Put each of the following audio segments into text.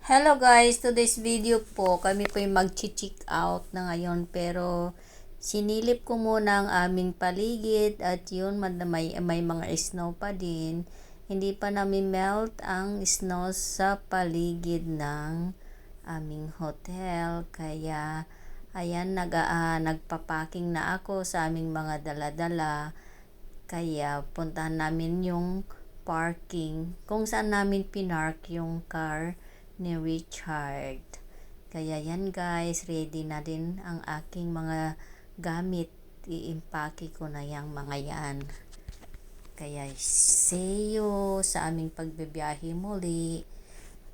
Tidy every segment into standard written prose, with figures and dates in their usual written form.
Hello guys, today's video po, kami po yung mag-check out na ngayon pero sinilip ko muna ang aming paligid at yun may mga snow pa din. Hindi pa namin melt ang snow sa paligid ng aming hotel kaya ayan nagpapaking na ako sa aming mga dala-dala kaya puntahan namin yung parking kung saan namin pinark yung car ni Richard. Kaya yan guys, ready na din ang aking mga gamit. Iimpake ko na yung mga yan. Kaya see you sa aming pagbibiyahe muli.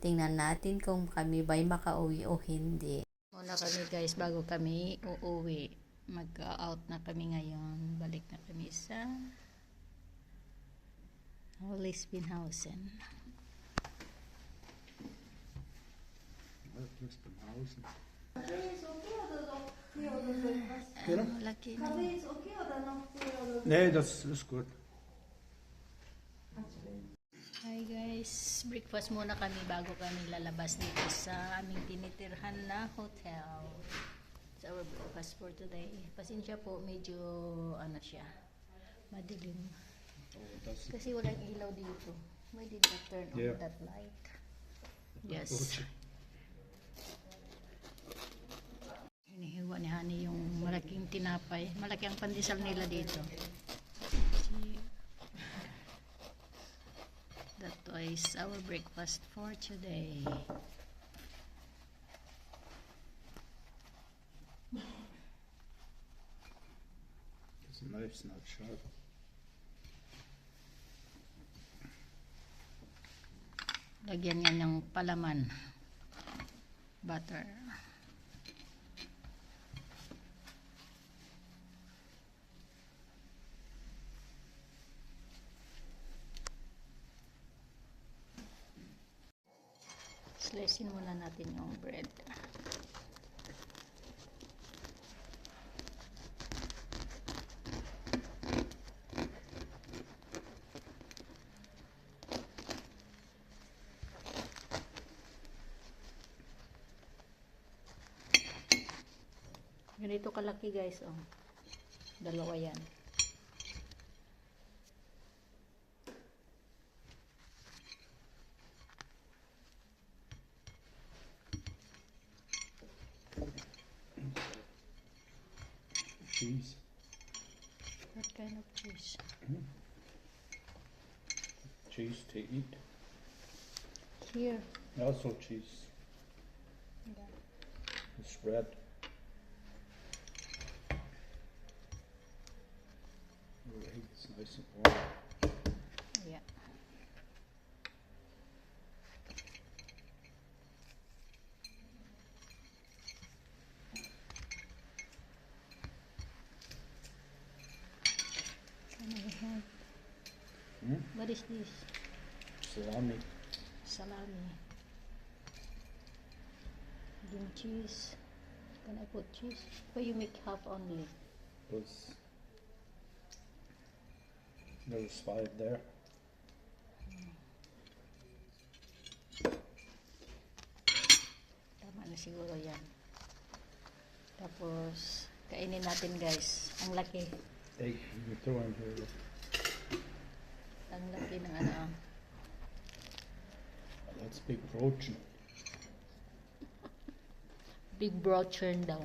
Tingnan natin kung kami ba'y makauwi o hindi. Muna kami guys bago kami uuwi. Mag-out na kami ngayon. Balik na kami sa Lisbonhausen. Laki na. Nee, das ist gut. Hi guys, breakfast muna kami bago kami lalabas dito sa aming tinitirhan na hotel. It's our breakfast for today. Pasensya po, medyo ano siya, madilim. Kasi walang ilaw dito. Why did you turn on that light? Yes. Hinihiwa ni Honey yung malaking tinapay. Malaki ang pandesal nila dito. See? That was our breakfast for today. Das knife's not sharp. Lagyan yan ng palaman. Butter. Slicein muna natin yung bread. Ganito kalaki guys, oh. Dalawa yan. Cheese. What kind of cheese? Cheese to eat. Here. Also cheese. Yeah. It's red. The egg is nice and warm. Yeah. What is this? Salami. Salami. Then cheese. Can I put cheese? Why you make half only? Was there's 5 there. Tama na siguro yan. Tapos, kainin natin guys. Ang laki. Egg you throw in here. Ang laki ng ano. That's big protein. Big broad churn daw.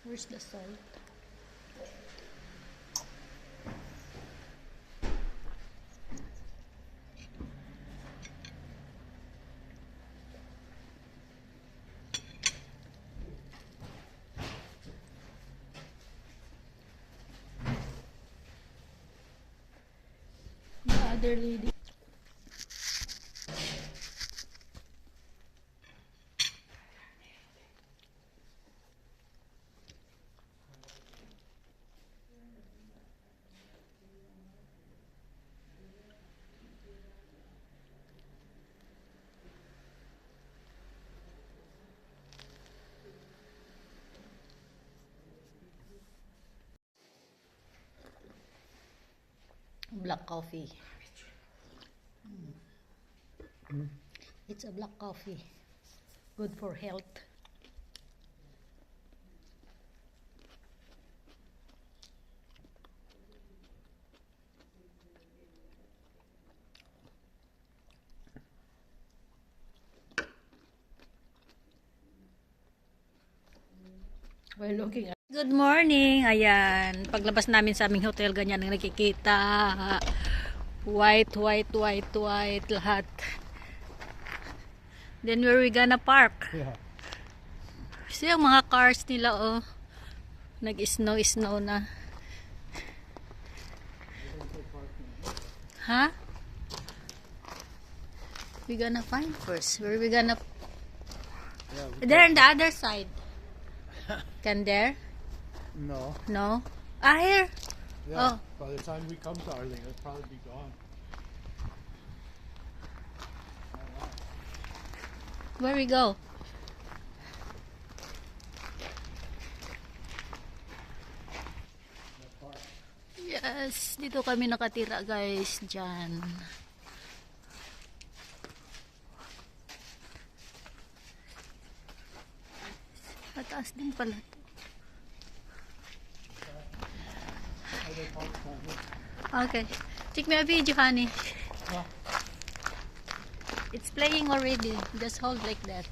Where's the salt? The other lady. black coffee. It's a black coffee. Good for health. We're looking at... Good morning! Ayan, paglabas namin sa aming hotel, ganyan ang nakikita. White, white, white, white, lahat. Then where we gonna park? Yeah. So yung mga cars nila, oh. Nag-snow na. Ha? We gonna find first. Where we gonna... There on the other side. Can there? No. No? Ah, here. Yeah. Oh. By the time we come to Arling, it'll probably be gone. Where we go? Yes, dito kami nakatira guys, dyan. Mataas din pala to. Okay. Take me a video, honey. It's playing already. Just hold like that.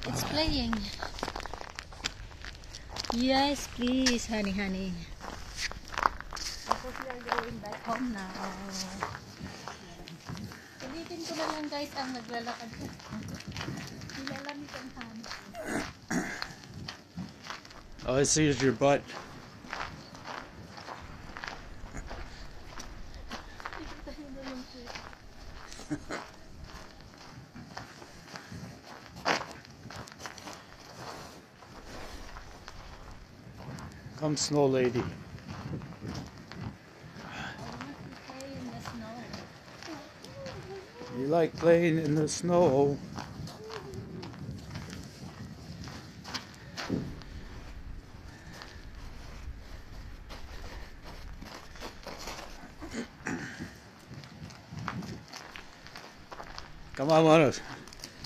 It's playing. Yes, please, honey, honey. Because we are going back home now. Ulitin ko na lang guys ang naglalakad ko. Nilalamig ang honey. All I see is your butt. Come, snow lady. You like playing in the snow? Come on,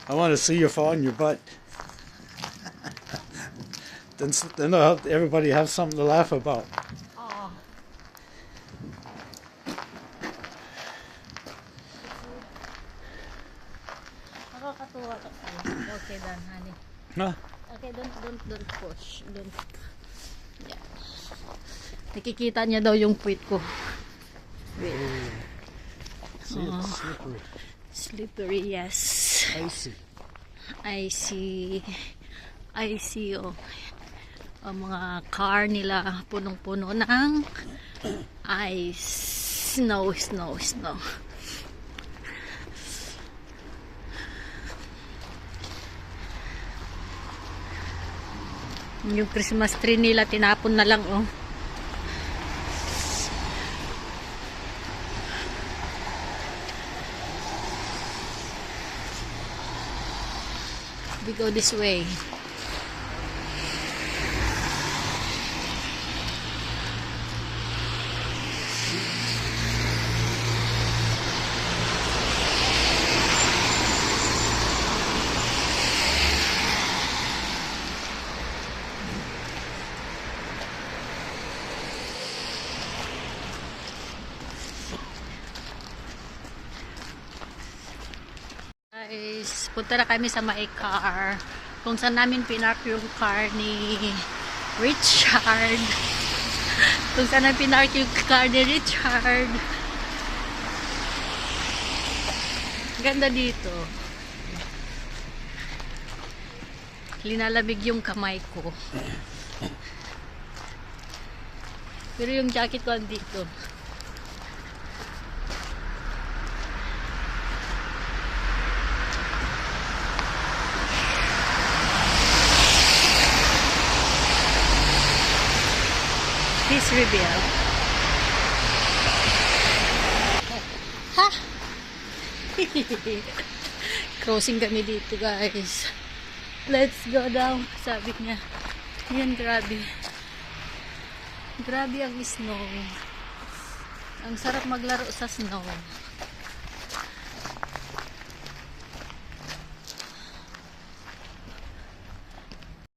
I want to see you fall on your butt. Then everybody have something to laugh about. Oh. Nakakatuwa ka pala. Okay done, honey. Huh? Okay, don't push. Don't. Yeah. Nakikita niya daw yung puwit ko. Wait. See, it's slippery. Slippery, yes. Icy. I see, oh. Ang mga car nila punong-puno ng ice. Snow. Yung Christmas tree nila tinapon na lang, oh. We go this way. Guys, punta na kami sa may car. Kung saan namin pinark yung car ni Richard. Kung saan namin pinark yung car ni Richard. Ganda dito. Linalamig yung kamay ko. Pero yung jacket ko andito. Please reveal. Ha? Crossing kami dito, guys. Let's go down. Sabi niya. Yan, grabe. Grabe ang snow. Ang sarap maglaro sa snow.